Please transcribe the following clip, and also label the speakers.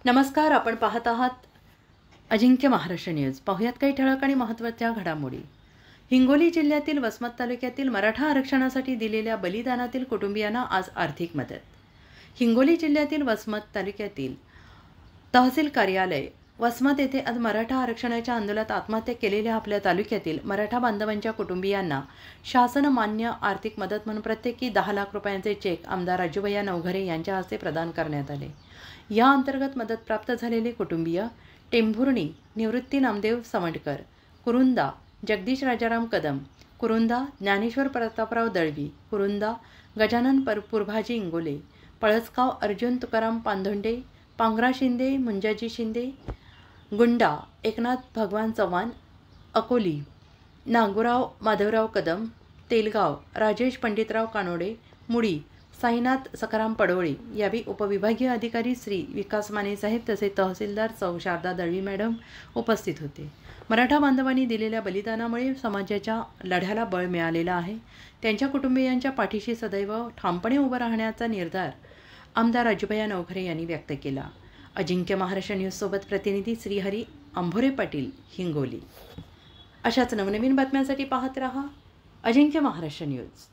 Speaker 1: नमस्कार. आपण पाहत आहात अजिंक्य महाराष्ट्र न्यूज. पाहुयात काही ठळक आणि महत्त्वाच्या घडामोडी. हिंगोली जिल्ह्यातील वसमत तालुक्यातील मराठा आरक्षणासाठी दिलेल्या बलिदानातील कुटुंबियांना आज आर्थिक मदत. हिंगोली जिल्ह्यातील वसमत तालुक्यातील तहसील कार्यालय वसमत येथे आज मराठा आरक्षणाच्या आंदोलनात आत्महत्या केलेल्या आपल्या तालुक्यातील मराठा बांधवांच्या कुटुंबियांना शासनमान्य आर्थिक मदत म्हणून प्रत्येकी 10 लाख रुपयांचे चेक आमदार राजूभैया नवघरे यांच्या हस्ते प्रदान करण्यात आले. या अंतर्गत मदत प्राप्त झालेले कुटुंबीय टेंभुर्णी निवृत्ती नामदेव सवंडकर, कुरुंदा जगदीश राजाराम कदम, कुरुंदा ज्ञानेश्वर प्रतापराव दळवी, कुरुंदा गजानन पुरभाजी इंगोले, पळसगाव अर्जुन तुकाराम पांधोंडे, पांगरा शिंदे, मुंजाजी शिंदे, गुंडा एकनाथ भगवान चव्हाण, अकोली नागोराव माधवराव कदम, तेलगाव राजेश पंडितराव कानोडे, मुडी साईनाथ सखाराम पडोळे यावेळी उपविभागीय अधिकारी श्री विकास माने साहेब तसेच तहसीलदार सौ शारदा दळवी मॅडम उपस्थित होते. मराठा बांधवांनी दिलेल्या बलिदानामुळे समाजाच्या लढ्याला बळ मिळालेलं आहे. त्यांच्या कुटुंबियांच्या पाठीशी सदैव ठामपणे उभं राहण्याचा निर्धार आमदार राजूभैया नवघरे यांनी व्यक्त केला. अजिंक्य महाराष्ट्र न्यूजसोबत प्रतिनिधी श्रीहरी अंभोरे पाटील, हिंगोली. अशाच नवनवीन बातम्यांसाठी पाहत रहा अजिंक्य महाराष्ट्र न्यूज.